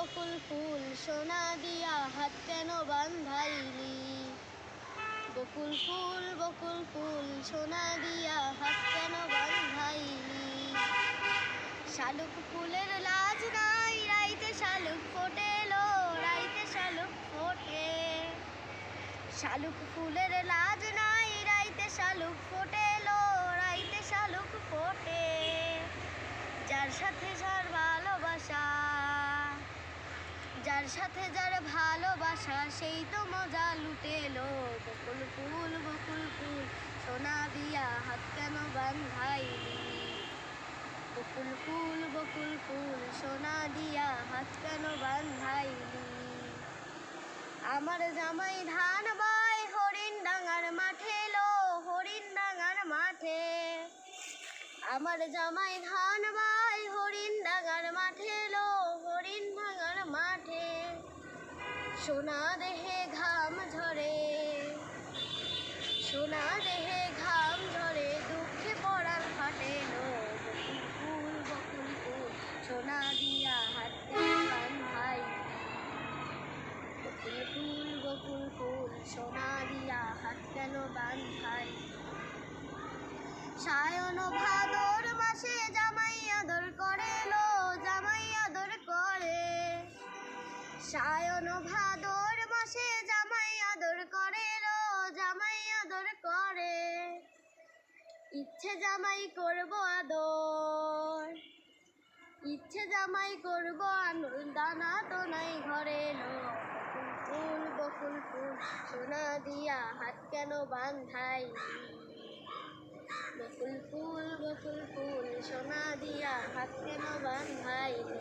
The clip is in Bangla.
বকুল ফুল সোনা দিয়া হাত কেন বান্ধাইলি? বকুল ফুল সোনা দিয়া হাত কেন বান্ধাইলি? শালুক ফুলের লাজ নাই, রাইতে শালুক ফোটেলো, রাইতে শালুক ফোটে। শালুক ফুলের লাজ নাই, রাইতে শালুক ফোটেলো, রাইতে শালুক ফোটে। যার সাথে যার ভালোবাসা, যার সাথে যার ভালোবাসা, সেই তো মজা লুটেলো। বকুল ফুল সোনা দিয়া হাত কেন বান্ধাইলি? বকুল ফুল সোনা দিয়া হাত কেন বান্ধাইলি? আমার জামাই ধান বায় হরিণ ডাঙার মাঠে লো, হরিণ ডাঙার মাঠে। আমার জামাই ধান বায় হরিণ ডাঙার মাঠে লো, হরিণ ডাঙার মাঠে। সোনা দেহে ঘাম ঝরে, সোনা দেহে ঘাম ঝরে, দুঃখে পরাণ ফাটে লো। বকুল ফুল সোনা দিয়া হাত কেন বান্ধাইলি? বকুল ফুল সোনা দিয়া হাত কেন বান্ধাইলি? সায়ন ভাদর মাসে জামাই আদর করে লো, জামাই আদর করে। সায়ন ভাদর মাসে জামাই আদর করে লো, জামাই আদর করে। ইচ্ছে জামাই করব আদর, ইচ্ছে জামাই করব আদর, দানা তো নাই ঘরে লো। বকুল ফুল সোনা দিয়া হাত কেন বান্ধাইলি? বকুল ফুল সোনা দিয়া হাত কেন বান্ধাইলি?